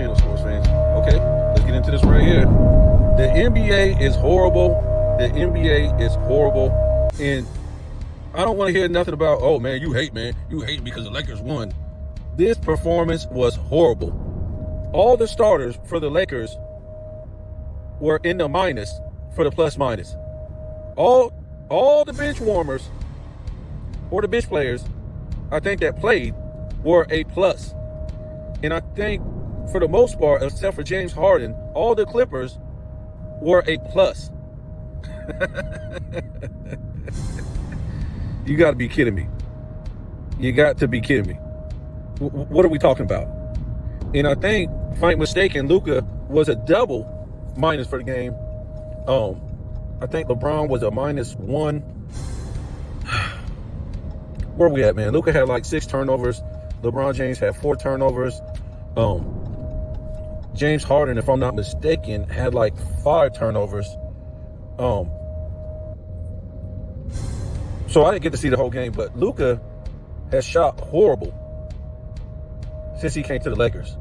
channel, sports fans. Okay, let's get into this right here. The NBA is horrible. The NBA is horrible. And I don't want to hear nothing about, oh, man, you hate because the Lakers won. This performance was horrible. All the starters for the Lakers were in the minus for the plus minus. All the bench warmers or the bench players, I think, that played were a plus. And I think for the most part, except for James Harden, all the Clippers were a plus. You got to be kidding me. You got to be kidding me. What are we talking about? And I think, if I'm not mistaken, Luka was a double minus for the game. I think LeBron was a -1. Where are we at, man? Luka had like 6 turnovers. LeBron James had 4 turnovers. James Harden, if I'm not mistaken, had like 5 turnovers. So I didn't get to see the whole game, but Luka has shot horrible since he came to the Lakers.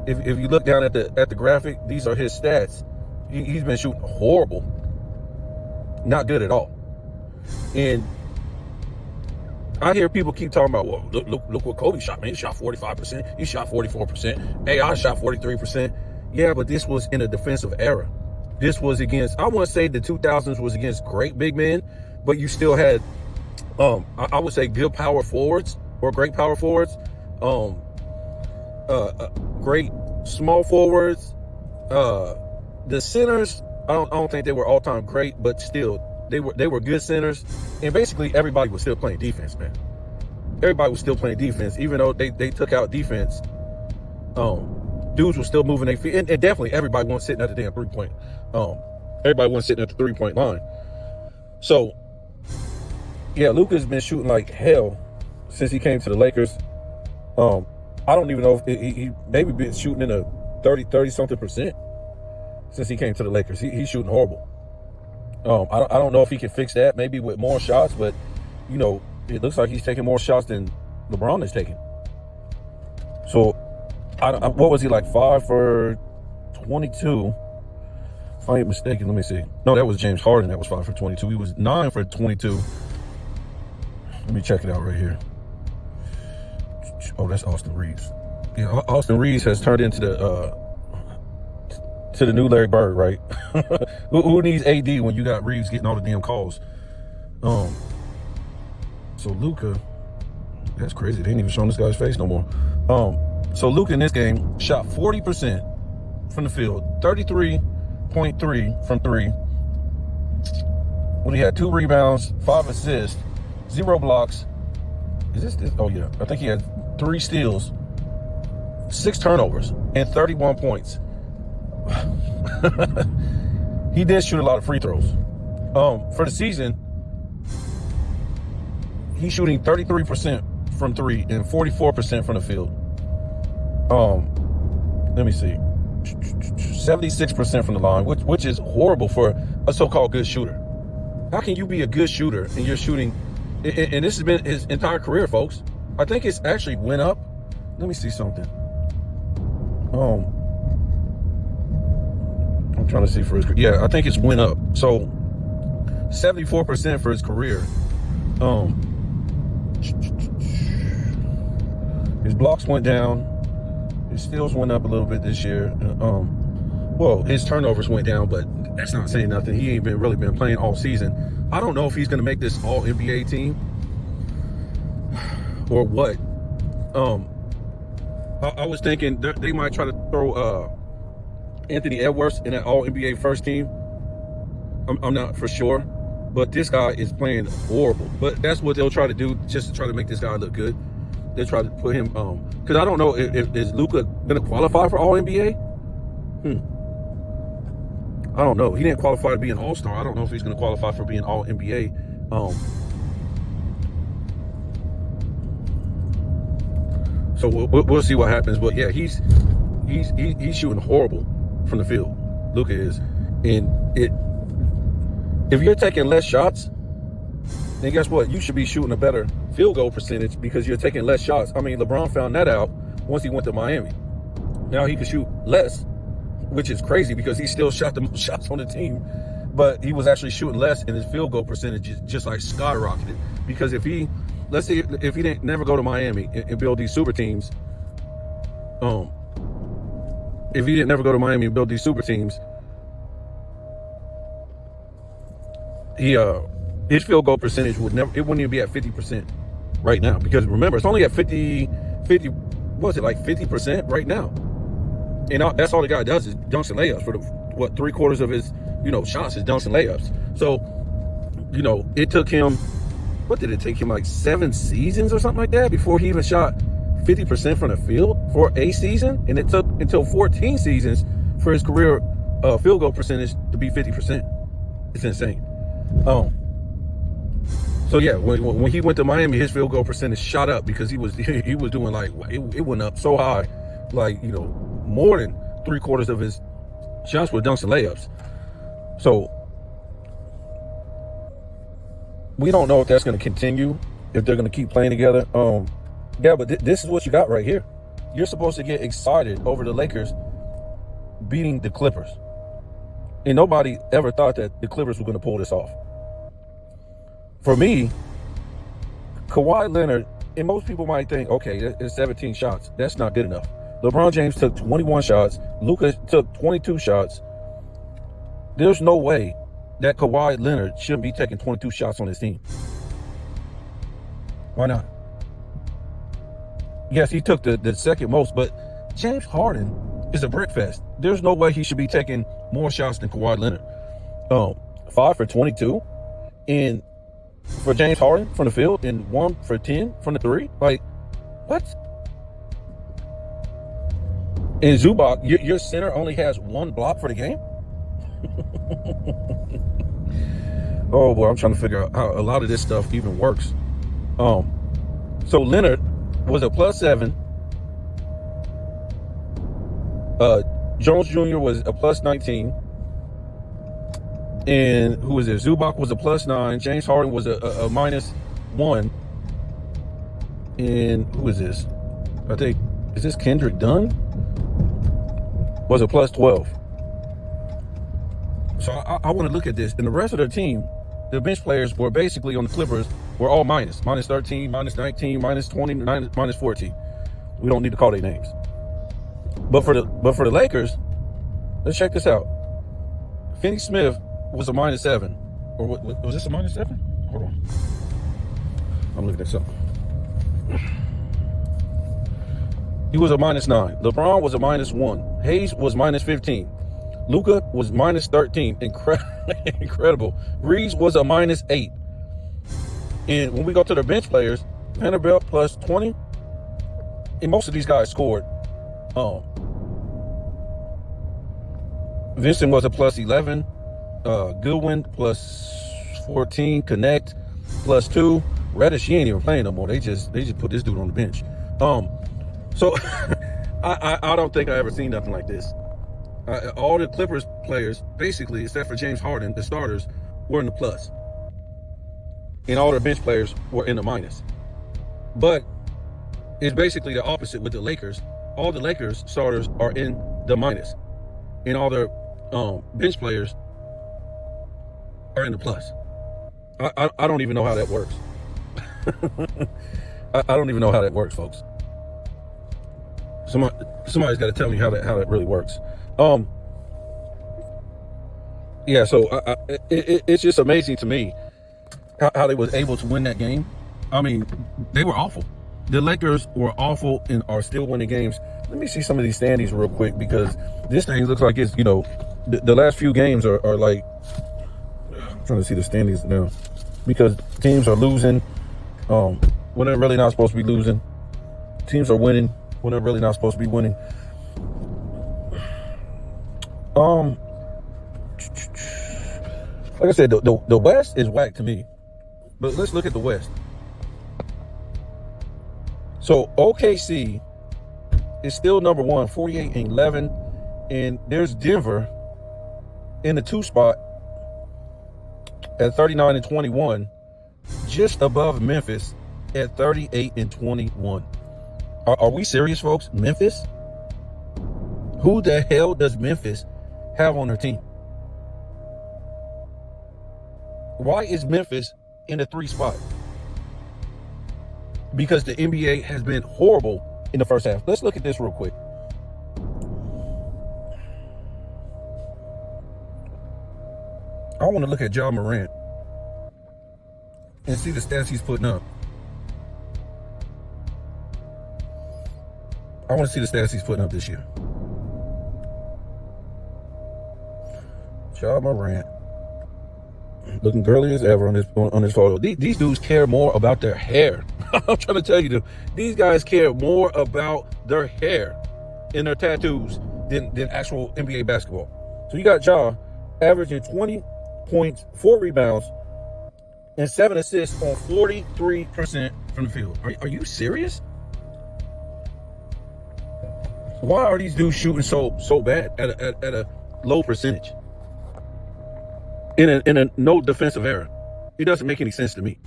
If you look down at the graphic, these are his stats. He's been shooting horrible. Not good at all. And I hear people keep talking about, well, look what Kobe shot, man. He shot 45%. He shot 44%. AI shot 43%. Yeah, but this was in a defensive era. This was against, I want to say the 2000s was against great big men, but you still had, I would say, good power forwards or great power forwards, great small forwards. The centers, I don't think they were all-time great, but still, they were good centers. And basically, everybody was still playing defense, man. Everybody was still playing defense, even though they took out defense. Dudes were still moving their feet, and definitely everybody wasn't sitting at the damn 3-point. Everybody wasn't sitting at the 3-point line. So, yeah, Luka's been shooting like hell since he came to the Lakers. I don't even know if he maybe been shooting in a 30-something% since he came to the Lakers. He's shooting horrible. I don't know if he can fix that, maybe with more shots, but, you know, it looks like he's taking more shots than LeBron is taking. So, what was he, like 5 for 22? If I ain't mistaken, let me see. No, that was James Harden. That was 5 for 22. He was 9 for 22. Let me check it out right here. Oh, that's Austin Reeves. Yeah, Austin Reeves has turned into the new Larry Bird, right? Who needs AD when you got Reeves getting all the damn calls? So Luka, that's crazy. They ain't even showing this guy's face no more. So Luka in this game shot 40% from the field, 33.3 from 3. When he had 2 rebounds, 5 assists, 0 blocks. Is this? Oh yeah, I think he had 3 steals, 6 turnovers, and 31 points. He did shoot a lot of free throws. For the season, he's shooting 33% from 3 and 44% from the field. Let me see, 76% from the line, which is horrible for a so-called good shooter. How can you be a good shooter and you're shooting? And this has been his entire career, folks. I think it's actually went up. Let me see something. I'm trying to see for his, yeah, I think it's went up. So 74% for his career. His blocks went down. His steals went up a little bit this year. Well, his turnovers went down, but that's not saying nothing. He ain't really been playing all season. I don't know if he's going to make this all NBA team or what. I was thinking they might try to throw Anthony Edwards in that all NBA first team. I'm not for sure, but this guy is playing horrible. But that's what they'll try to do, just to try to make this guy look good. They'll try to put him because I don't know if is Luka going to qualify for all NBA. I don't know. He didn't qualify to be an all-star. I don't know if he's going to qualify for being all NBA. So we'll see what happens. But yeah, he's shooting horrible from the field. Luka is, and if you're taking less shots, then guess what? You should be shooting a better field goal percentage because you're taking less shots. I mean, LeBron found that out once he went to Miami. Now he could shoot less, which is crazy because he still shot the most shots on the team, but he was actually shooting less, and his field goal percentage just like skyrocketed. Because if he, let's say, if he didn't never go to Miami and build these super teams, if he didn't never go to Miami and build these super teams, his field goal percentage it wouldn't even be at 50% right now. Because remember, it's only at 50, what's it, like 50% right now. And that's all the guy does is dunks and layups. For the 3/4 of his, shots is dunks and layups. So, it took him, what did it take him, like 7 seasons or something like that before he even shot 50% from the field for a season? And it took until 14 seasons for his career field goal percentage to be 50%. It's insane. So yeah, when he went to Miami, his field goal percentage shot up because he was doing like, it went up so high, like, more than 3/4 of his shots were dunks and layups. So we don't know if that's going to continue, if they're going to keep playing together. Yeah, but this is what you got right here. You're supposed to get excited over the Lakers beating the Clippers. And nobody ever thought that the Clippers were going to pull this off. For me, Kawhi Leonard, and most people might think, okay, it's 17 shots. That's not good enough. LeBron James took 21 shots. Luka took 22 shots. There's no way that Kawhi Leonard shouldn't be taking 22 shots on his team. Why not? Yes, he took the second most, but James Harden is a brickfest. There's no way he should be taking more shots than Kawhi Leonard. 5 for 22, and for James Harden from the field, and 1 for 10 from the 3. Like, what? And Zubac, your center only has 1 block for the game? Oh boy, I'm trying to figure out how a lot of this stuff even works. So Leonard was a +7. Jones Jr. was a +19. And who was it? Zubac was a +9. James Harden was a -1. And who is this? I think, is this Kendrick Dunn? Was a +12. So I want to look at this. And the rest of their team, the bench players were basically on the Clippers, were all -13, -19, -20, -14. We don't need to call their names. But for the Lakers, let's check this out. Finney Smith was a -7. Or what, was this a -7? Hold on. I'm looking this up. He was a -9. LeBron was a -1. Hayes was -15. Luka was -13. Incredible. Reeves was a -8. And when we go to the bench players, Vanderbilt +20. And most of these guys scored. Vincent was a +11. Goodwin +14. Connect +2. Reddish, he ain't even playing no more. They just put this dude on the bench. So I don't think I ever seen nothing like this. All the Clippers players, basically, except for James Harden, the starters, were in the plus. And all their bench players were in the minus. But it's basically the opposite with the Lakers. All the Lakers starters are in the minus. And all their bench players are in the plus. I don't even know how that works. I don't even know how that works, folks. Somebody's got to tell me how that really works. Yeah, so it's just amazing to me how they was able to win that game. I mean, they were awful. The Lakers were awful and are still winning games. Let me see some of these standings real quick, because this thing looks like it's, the last few games are like, I'm trying to see the standings now, because teams are losing when they're really not supposed to be losing. Teams are winning when they're really not supposed to be winning. Like I said, the West is whack to me, but let's look at the West. So OKC is still number 1, 48-11, and there's Denver in the 2 spot at 39-21, just above Memphis at 38-21. Are we serious, folks? Memphis? Who the hell does Memphis have on their team? Why is Memphis in the 3 spot? Because the NBA has been horrible in the first half. Let's look at this real quick. I want to look at Ja Morant and see the stats he's putting up. I want to see the stats he's putting up this year. Ja Morant, looking girly as ever on this photo. These dudes care more about their hair. I'm trying to tell you, these guys care more about their hair and their tattoos than actual NBA basketball. So you got Ja averaging 20 points, 4 rebounds, and 7 assists on 43% from the field. Are you serious? Why are these dudes shooting so bad at a low percentage? In a no defensive error? It doesn't make any sense to me.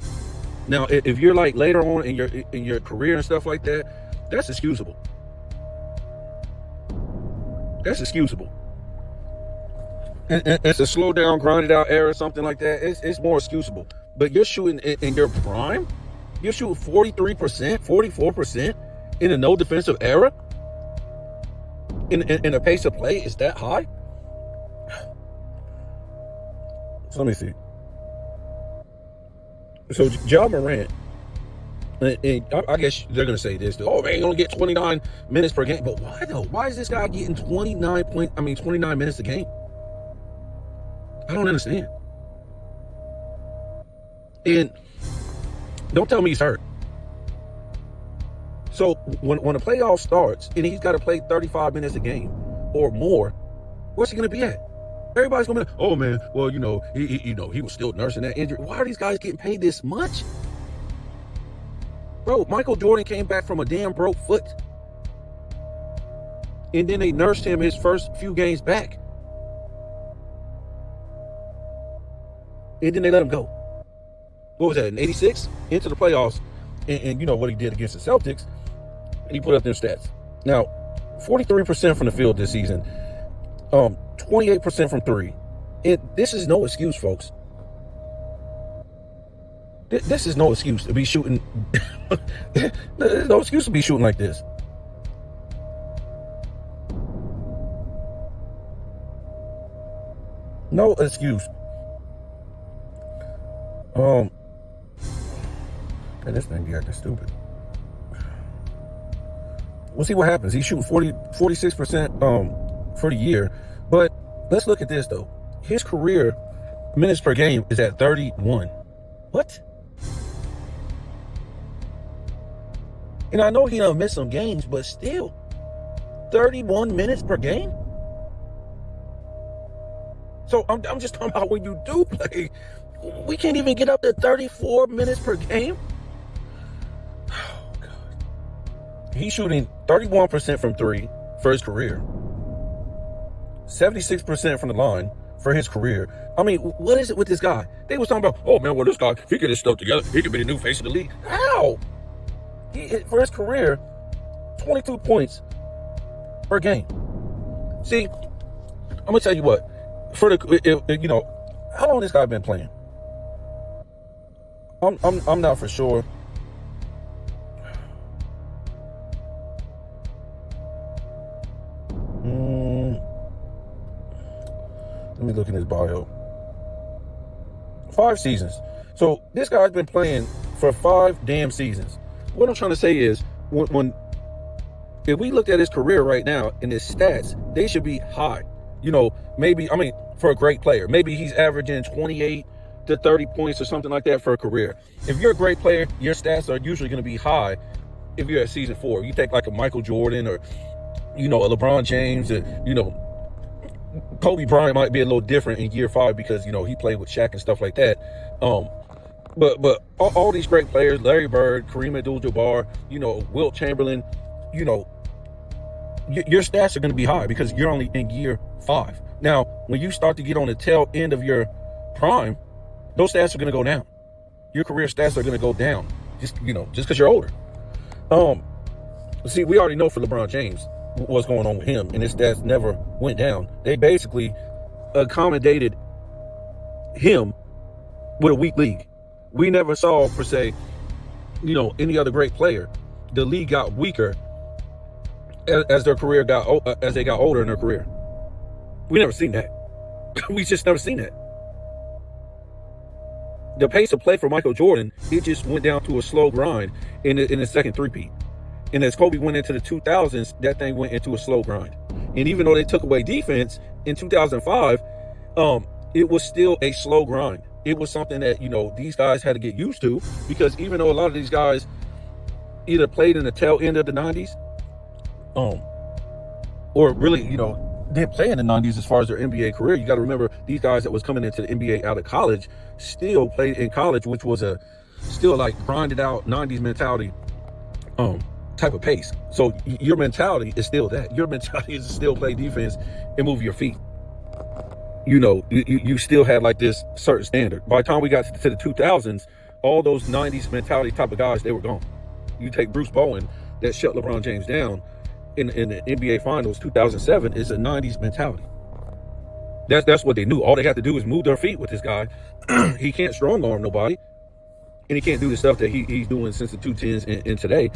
Now, if you're like later on in your career and stuff like that, that's excusable. That's excusable. And it's a slow down, grinded out error, something like that. It's more excusable. But you're shooting in your prime. You're shooting 43%, 44% in a no defensive error. In a pace of play is that high? So let me see. So Ja Morant, and I guess they're going to say this. Oh, man, you only get 29 minutes per game. But why though? Why is this guy getting 29 minutes a game? I don't understand. And don't tell me he's hurt. So when the playoff starts and he's got to play 35 minutes a game or more, what's he going to be at? Everybody's going to be, oh man, well, he was still nursing that injury. Why are these guys getting paid this much? Bro, Michael Jordan came back from a damn broke foot. And then they nursed him his first few games back. And then they let him go. What was that, in 86? Into the playoffs. And you know what he did against the Celtics. And he put up their stats. Now, 43% from the field this season. 28% from 3. This is no excuse, folks. This is no excuse to be shooting. There's no excuse to be shooting like this. No excuse. And this thing be acting stupid. We'll see what happens. He's shooting 46% for the year. But let's look at this though. His career minutes per game is at 31. What? And I know he done missed some games, but still, 31 minutes per game? So I'm just talking about when you do play. We can't even get up to 34 minutes per game? Oh, God. He's shooting 31% from 3 for his career. 76% from the line for his career. I mean, what is it with this guy? They was talking about, oh, man, well, this guy, he get his stuff together. He could be the new face of the league. How? For his career, 22 points per game. See, I'm going to tell you what. For the, how long this guy been playing? I'm not for sure. Let me look in his bio. 5 seasons. So this guy's been playing for 5 damn seasons. What I'm trying to say is, if we looked at his career right now and his stats, they should be high. Maybe, for a great player, maybe he's averaging 28 to 30 points or something like that for a career. If you're a great player, your stats are usually going to be high if you're at season 4. You take like a Michael Jordan or, a LeBron James, Kobe Bryant might be a little different in year 5 because, he played with Shaq and stuff like that. But all these great players, Larry Bird, Kareem Abdul-Jabbar, Wilt Chamberlain, your stats are going to be high because you're only in year 5. Now, when you start to get on the tail end of your prime, those stats are going to go down. Your career stats are going to go down just because you're older. See, we already know for LeBron James, what's going on with him, and his stats never went down. They basically accommodated him with a weak league. We never saw, per se, any other great player. The league got weaker as their career as they got older in their career. We never seen that. We just never seen that. The pace of play for Michael Jordan, it just went down to a slow grind in the second three-peat. And as Kobe went into the 2000s, that thing went into a slow grind. And even though they took away defense in 2005, it was still a slow grind. It was something that, these guys had to get used to, because even though a lot of these guys either played in the tail end of the 90s, or really, didn't play in the 90s as far as their NBA career. You got to remember, these guys that was coming into the NBA out of college still played in college, which was still like grinded out 90s mentality type of pace. So your mentality is still that. Your mentality is to still play defense and move your feet. You still had like this certain standard. By the time we got to the 2000s, all those 90s mentality type of guys, they were gone. You take Bruce Bowen, that shut LeBron James down in the NBA Finals 2007, is a 90s mentality. That's what they knew. All they had to do is move their feet with this guy. He can't strong arm nobody, and he can't do the stuff that he's doing since the 2010s and today.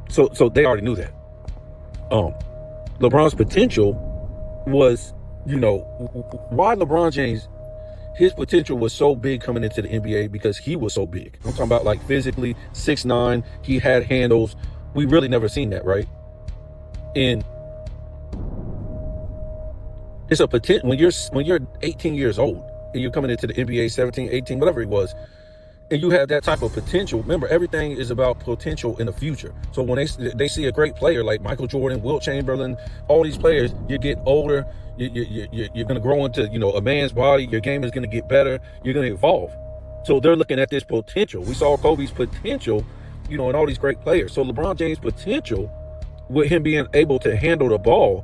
So they already knew that. LeBron's potential was, why LeBron James, his potential was so big coming into the NBA, because he was so big. I'm talking about like physically 6'9", he had handles. We really never seen that, right? And it's a potential when you're 18 years old and you're coming into the NBA, 17, 18, whatever it was, and you have that type of potential. Remember, everything is about potential in the future. So when they see a great player like Michael Jordan, Wilt Chamberlain, all these players, you get older, you're going to grow into, a man's body. Your game is going to get better. You're going to evolve. So they're looking at this potential. We saw Kobe's potential, in all these great players. So LeBron James' potential, with him being able to handle the ball,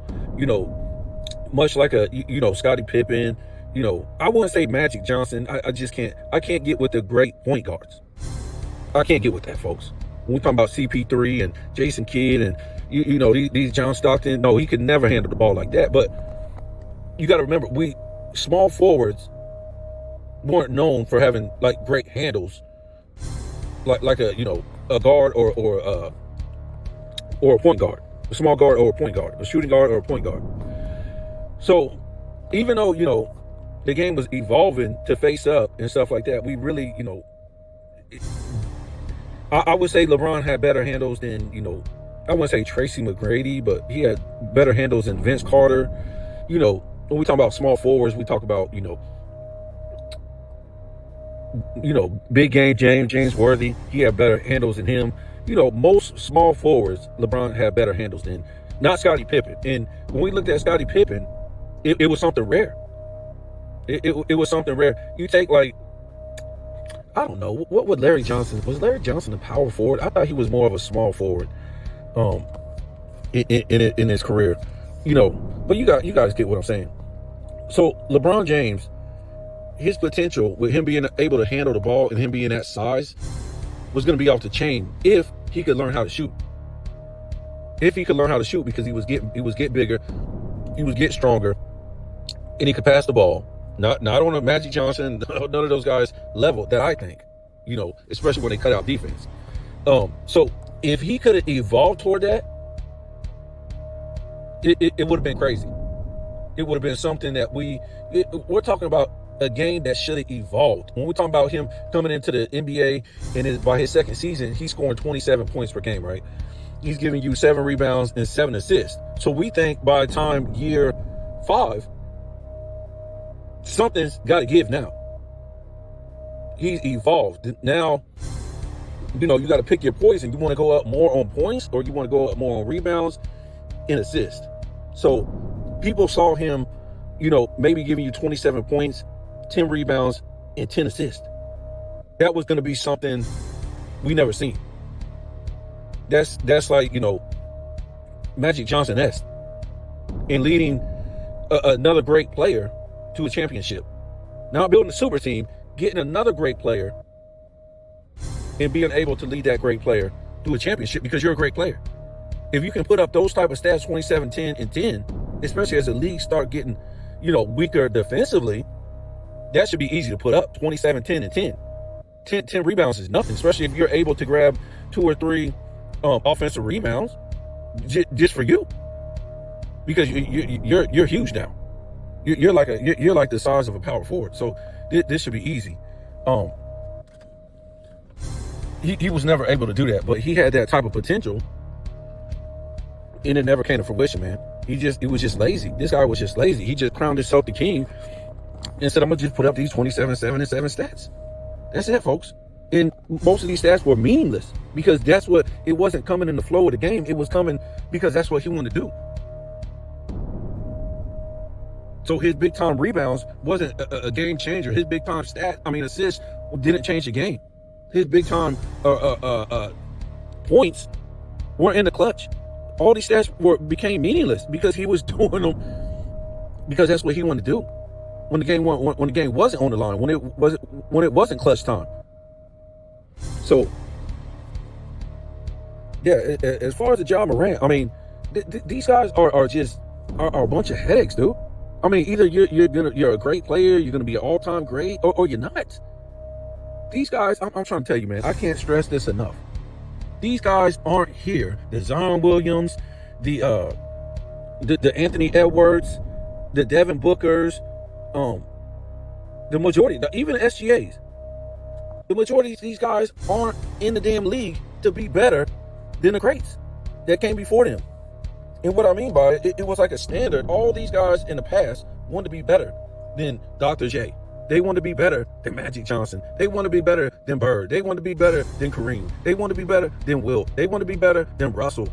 much like a, Scottie Pippen, I wouldn't say Magic Johnson. I just can't. I can't get with the great point guards. I can't get with that, folks. When we talk about CP3 and Jason Kidd and these John Stockton, no, he could never handle the ball like that. But you got to remember, we small forwards weren't known for having like great handles, like a a guard or a point guard, a small guard or a point guard, a shooting guard or a point guard. So even though the game was evolving to face up and stuff like that, we really, I would say LeBron had better handles than, I wouldn't say Tracy McGrady, but he had better handles than Vince Carter. When we talk about small forwards, we talk about, big game James Worthy. He had better handles than him. Most small forwards, LeBron had better handles than, not Scottie Pippen. And when we looked at Scottie Pippen, it was something rare. It was something rare. You take like, I don't know, what would Larry Johnson, was Larry Johnson a power forward? I thought he was more of a small forward in his career, but you guys get what I'm saying. So LeBron James, his potential with him being able to handle the ball and him being that size was going to be off the chain if he could learn how to shoot. If he could learn how to shoot, because he was getting bigger, he was getting stronger, and he could pass the ball. Not on a Magic Johnson, none of those guys level that I think, especially when they cut out defense. So if he could have evolved toward that, it would have been crazy. It would have been something that we're talking about, a game that should have evolved. When we're talking about him coming into the NBA and by his second season, he's scoring 27 points per game, right? He's giving you 7 rebounds and 7 assists. So we think by the time year 5, something's got to give now. He's evolved. Now, you got to pick your poison. You want to go up more on points, or you want to go up more on rebounds and assists. So people saw him, maybe giving you 27 points, 10 rebounds, and 10 assists. That was going to be something we never seen. That's like, Magic Johnson-esque, in leading another great player to a championship. Now building a super team, getting another great player, and being able to lead that great player to a championship because you're a great player. If you can put up those type of stats, 27, 10, and 10, especially as the league start getting, weaker defensively, that should be easy to put up. 27, 10, and 10. 10 rebounds is nothing, especially if you're able to grab 2 or 3 offensive rebounds just for you, because you're huge now. You're like the size of a power forward. So this should be easy. He was never able to do that, but he had that type of potential, and it never came to fruition, man. He was just lazy. This guy was just lazy. He just crowned himself the king and said, I'm gonna just put up these 27, 7, and 7 stats. That's it, folks. And most of these stats were meaningless, because it wasn't coming in the flow of the game. It was coming because that's what he wanted to do. So his big time rebounds wasn't a game changer. His big time assists didn't change the game. His big time points weren't in the clutch. All these stats became meaningless because he was doing them because that's what he wanted to do. When the game wasn't on the line, when it wasn't clutch time. So yeah, as far as the Ja Morant, these guys are a bunch of headaches, dude. Either you're a great player, you're gonna be an all-time great, or you're not. These guys, I'm trying to tell you, man, I can't stress this enough. These guys aren't here. The Zion Williams, the Anthony Edwards, the Devin Bookers, the majority, even the SGAs, the majority of these guys aren't in the damn league to be better than the greats that came before them. And what I mean by it was like a standard. All these guys in the past wanted to be better than Dr. J. They want to be better than Magic Johnson. They want to be better than Bird. They want to be better than Kareem. They want to be better than Wilt. They want to be better than Russell.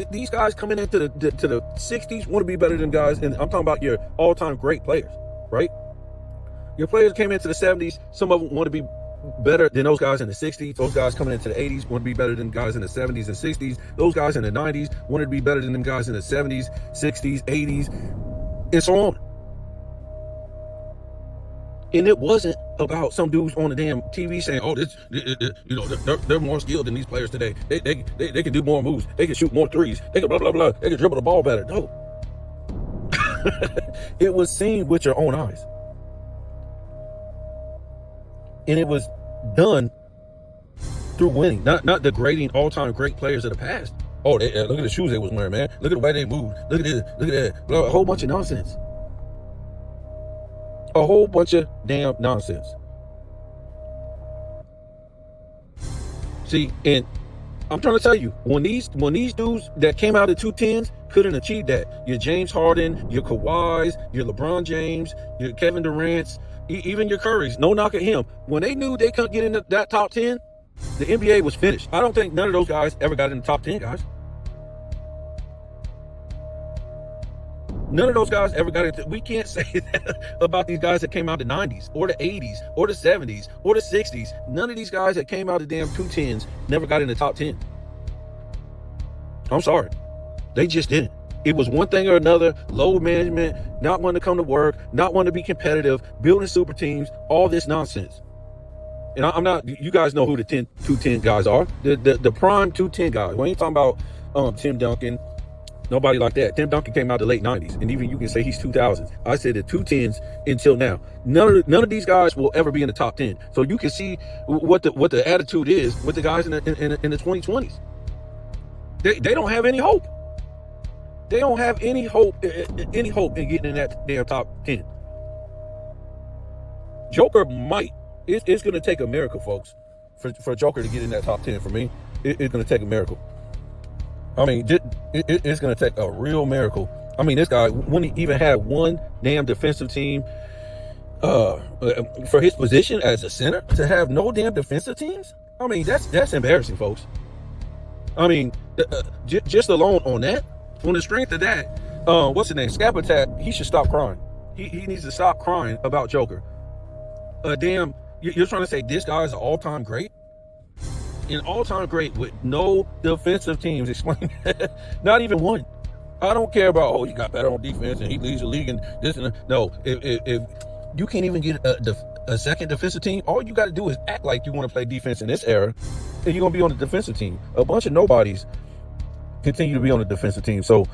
These guys coming into the 60s want to be better than guys, and I'm talking about your all-time great players, right? Your players came into the 70s. Some of them want to be better than those guys in the 60s. Those guys coming into the 80s want to be better than guys in the 70s and 60s. Those guys in the 90s wanted to be better than them guys in the 70s, 60s, 80s, and so on. And it wasn't about some dudes on the damn TV saying, "Oh, they're more skilled than these players today. They can do more moves. They can shoot more threes. They can blah blah blah. They can dribble the ball better." No, it was seen with your own eyes, and it was done through winning, not degrading all-time great players of the past. Oh, look at the shoes they was wearing, man. Look at the way they moved. Look at this. Look at that. A whole bunch of nonsense. A whole bunch of damn nonsense. See, and I'm trying to tell you, when these dudes that came out of 210s couldn't achieve that, your James Harden, your Kawhis, your LeBron James, your Kevin Durant's, even your Curry's, no knock at him. When they knew they couldn't get in that top 10, the NBA was finished. I don't think none of those guys ever got in the top 10, guys. None of those guys ever got into. We can't say that about these guys that came out of the 90s or the 80s or the 70s or the 60s. None of these guys that came out of the damn 210s never got in the top 10. I'm sorry. They just didn't. It was one thing or another, load management, not wanting to come to work, not wanting to be competitive, building super teams, all this nonsense. And I'm not, you guys know who the 210 guys are. The prime 210 guys. We ain't talking about Tim Duncan. Nobody like that. Tim Duncan came out the late 90s, and even you can say he's 2000s. I said the 210s until now. None of these guys will ever be in the top 10. So you can see what the attitude is with the guys in the 2020s. They don't have any hope. They don't have any hope in getting in that damn top 10. Joker might. It's going to take a miracle, folks, for Joker to get in that top 10. For me, it's going to take a miracle. I mean, it's going to take a real miracle. I mean, this guy wouldn't even have one damn defensive team for his position as a center, to have no damn defensive teams. I mean, that's embarrassing, folks. I mean, just alone on that, on the strength of that, what's his name? Scapatat, he should stop crying. He needs to stop crying about Joker. You're trying to say this guy is an all-time great? An all-time great with no defensive teams. Explain that. Not even one. I don't care about, he got better on defense and he leads the league and this and that. No, if you can't even get a second defensive team, all you got to do is act like you want to play defense in this era, and you're going to be on the defensive team. A bunch of nobodies continue to be on the defensive team. So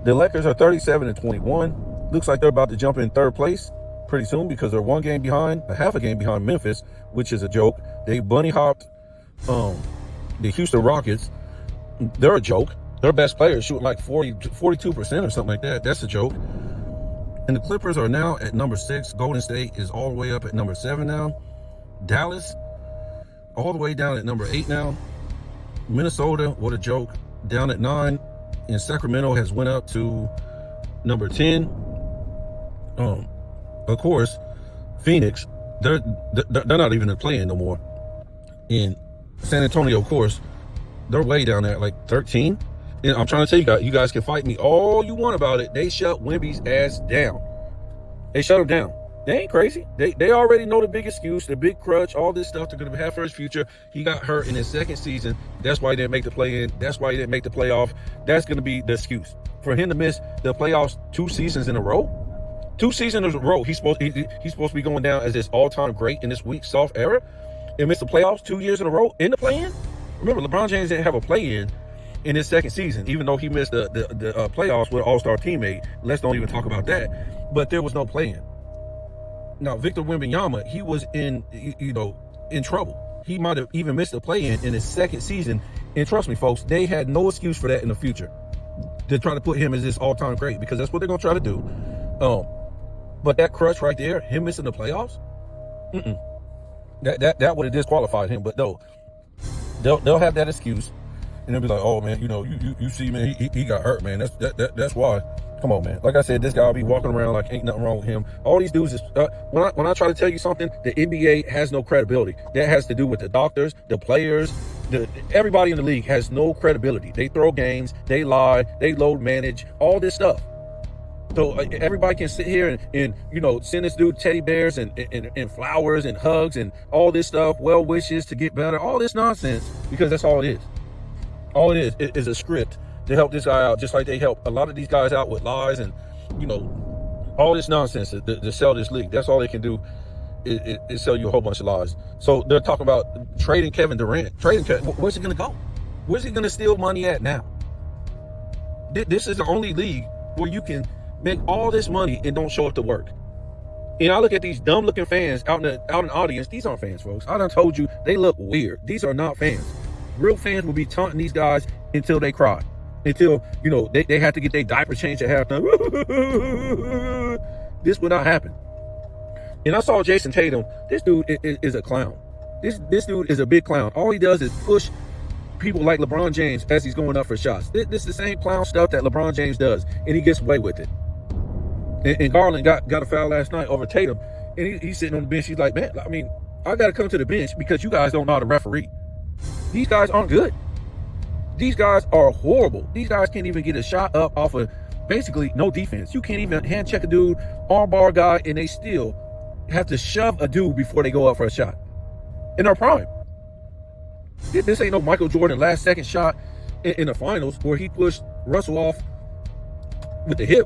the Lakers are 37-21. Looks like they're about to jump in third place pretty soon because they're half a game behind Memphis, which is a joke. They bunny hopped the Houston Rockets. They're a joke. Their best players shooting like 42% or something like that. That's a joke. And the Clippers are now at number 6. Golden State is all the way up at number 7 now. Dallas, all the way down at number 8 now. Minnesota, what a joke, down at 9. And Sacramento has went up to number 10. Of course, Phoenix, they're not even playing no more. And San Antonio, of course, they're way down there at like 13. And I'm trying to tell you guys can fight me all you want about it. They shut Wemby's ass down. They shut him down. They ain't crazy. They already know the big excuse, the big crutch, all this stuff they're going to have for his future. He got hurt in his second season. That's why he didn't make the play-in. That's why he didn't make the playoff. That's going to be the excuse. For him to miss the playoffs 2 seasons in a row, 2 seasons in a row, he's supposed to be going down as this all-time great in this weak, soft era, and miss the playoffs 2 years in a row in the play-in. Remember, LeBron James didn't have a play-in in his second season, even though he missed the playoffs with an all-star teammate. Let's don't even talk about that. But there was no play-in. Now, Victor Wembanyama, he was in trouble. He might have even missed the play-in in his second season. And trust me, folks, they had no excuse for that in the future to try to put him as this all-time great, because that's what they're going to try to do. But that crutch right there, him missing the playoffs, that would have disqualified him. But no, they'll have that excuse. And they'll be like, oh, man, you see, man, he got hurt, man. That's why. Come on, man. Like I said, this guy will be walking around like ain't nothing wrong with him. All these dudes is, when I try to tell you something, the NBA has no credibility. That has to do with the doctors, the players, everybody in the league has no credibility. They throw games, they lie, they load manage, all this stuff. So everybody can sit here and send this dude teddy bears and flowers and hugs and all this stuff, well wishes to get better, all this nonsense, because that's all it is. All it is a script to help this guy out, just like they help a lot of these guys out with lies and, all this nonsense to sell this league. That's all they can do is sell you a whole bunch of lies. So they're talking about trading Kevin Durant. Where's he going to go? Where's he going to steal money at now? This is the only league where you can make all this money and don't show up to work. And I look at these dumb-looking fans out in the audience. These aren't fans, folks. I done told you, they look weird. These are not fans. Real fans will be taunting these guys until they cry. Until, they have to get their diaper changed at halftime. This will not happen. And I saw Jason Tatum. This dude is a clown. This dude is a big clown. All he does is push people like LeBron James as he's going up for shots. This is the same clown stuff that LeBron James does, and he gets away with it. And Garland got a foul last night over Tatum, and he's sitting on the bench. He's like, man, I mean, I got to come to the bench because you guys don't know how to referee. These guys aren't good. These guys are horrible. These guys can't even get a shot up off of basically no defense. You can't even hand check a dude, armbar guy, and they still have to shove a dude before they go up for a shot. In their prime. This ain't no Michael Jordan last second shot in the finals where he pushed Russell off with the hip.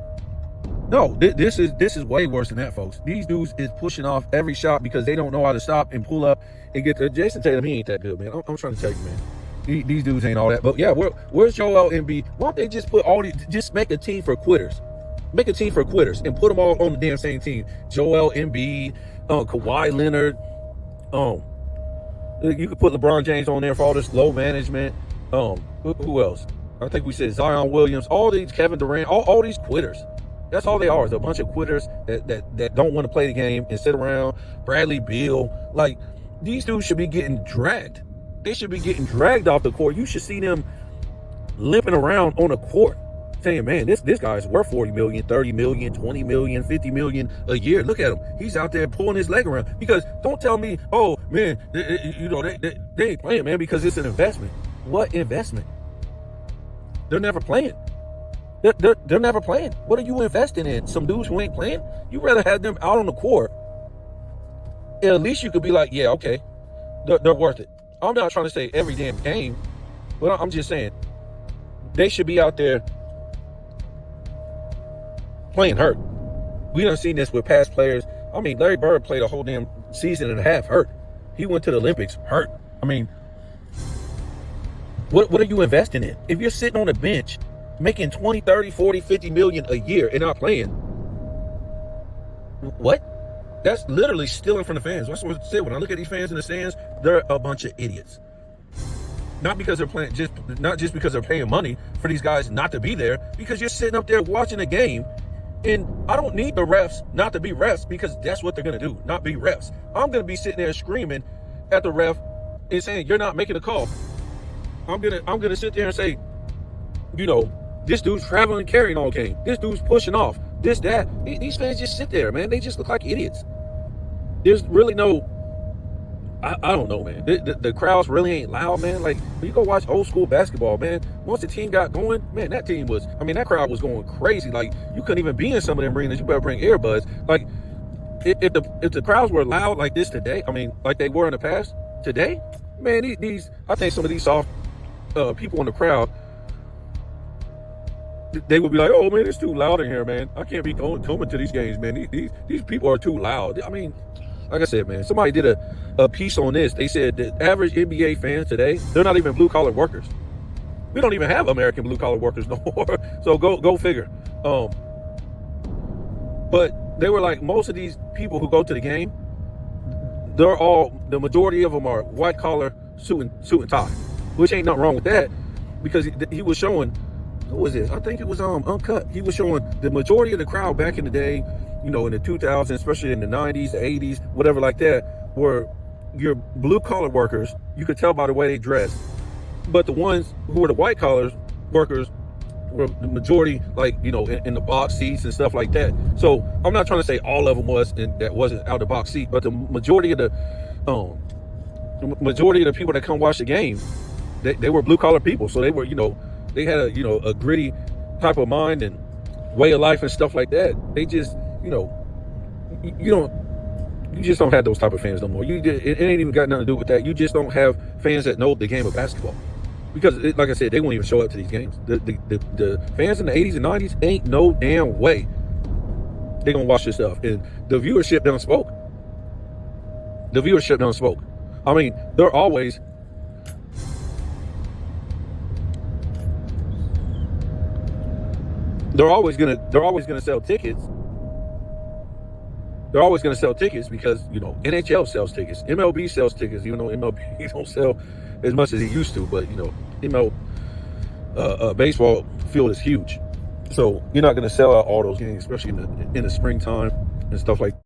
No, this is way worse than that, folks. These dudes is pushing off every shot because they don't know how to stop and pull up and get to Jason Tatum. He ain't that good, man. I'm trying to tell you, man. These dudes ain't all that. But yeah, where's Joel Embiid? Why don't they just put just make a team for quitters? Make a team for quitters and put them all on the damn same team. Joel Embiid, Kawhi Leonard. You could put LeBron James on there for all this low management. Who else? I think we said Zion Williams. All these Kevin Durant. All these quitters. That's all they are. Is a bunch of quitters that don't want to play the game and sit around. Bradley Beal. Like, these dudes should be getting dragged. They should be getting dragged off the court. You should see them limping around on the court saying, man, this guy's worth 40 million, 30 million, 20 million, 50 million a year. Look at him. He's out there pulling his leg around. Because don't tell me, oh, man, they ain't playing, man, because it's an investment. What investment? They're never playing. They're never playing. What are you investing in? Some dudes who ain't playing? You'd rather have them out on the court. And at least you could be like, yeah, okay, they're worth it. I'm not trying to say every damn game, but I'm just saying they should be out there playing hurt. We done seen this with past players. I mean, Larry Bird played a whole damn season and a half hurt. He went to the Olympics hurt. I mean, What are you investing in? If you're sitting on a bench making 20, 30, 40, 50 million a year and not playing, what? That's literally stealing from the fans. That's what I said. When I look at these fans in the stands, they're a bunch of idiots. Not because they're playing, not just because they're paying money for these guys not to be there, because you're sitting up there watching a game. And I don't need the refs not to be refs, because that's what they're going to do, not be refs. I'm going to be sitting there screaming at the ref and saying, you're not making a call. I'm gonna sit there and say, you know, this dude's traveling carrying all game. This dude's pushing off. This, that. These fans just sit there, man. They just look like idiots. There's really no, I don't know, man. The crowds really ain't loud, man. Like, when you go watch old school basketball, man, once the team got going, man, that crowd was going crazy. Like, you couldn't even be in some of them arenas. You better bring earbuds. Like, if the crowds were loud like this today, I mean, like they were in the past, today, man, I think some of these soft people in the crowd, they would be like, oh man, it's too loud in here, man. I can't be coming to these games, man. These people are too loud. I mean, like I said, man, somebody did a piece on this. They said the average NBA fans today, they're not even blue collar workers. We don't even have American blue collar workers no more. So go figure. But they were like, most of these people who go to the game, the majority of them are white collar suit and tie, which ain't nothing wrong with that, because he was showing, who was this? I think it was Uncut. He was showing the majority of the crowd back in the day, you know, in the 2000s, especially in the 90s, the 80s, whatever like that, were your blue collar workers. You could tell by the way they dressed. But the ones who were the white collar workers were the majority, like, you know, in the box seats and stuff like that. So I'm not trying to say all of them that wasn't out the box seat, but the majority of the people that come watch the game, they were blue collar people. So they were, you know, they had a gritty type of mind and way of life and stuff like that. They just, you know, you just don't have those type of fans no more. It ain't even got nothing to do with that. You just don't have fans that know the game of basketball, because like I said, they won't even show up to these games. The fans in the 80s and 90s ain't no damn way they gonna watch this stuff. And the viewership done spoke. I mean, they're always gonna sell tickets. They're always gonna sell tickets because, you know, NHL sells tickets, MLB sells tickets, even though MLB don't sell as much as he used to. But, you know, baseball field is huge, so you're not gonna sell out all those games, especially in the springtime and stuff like that.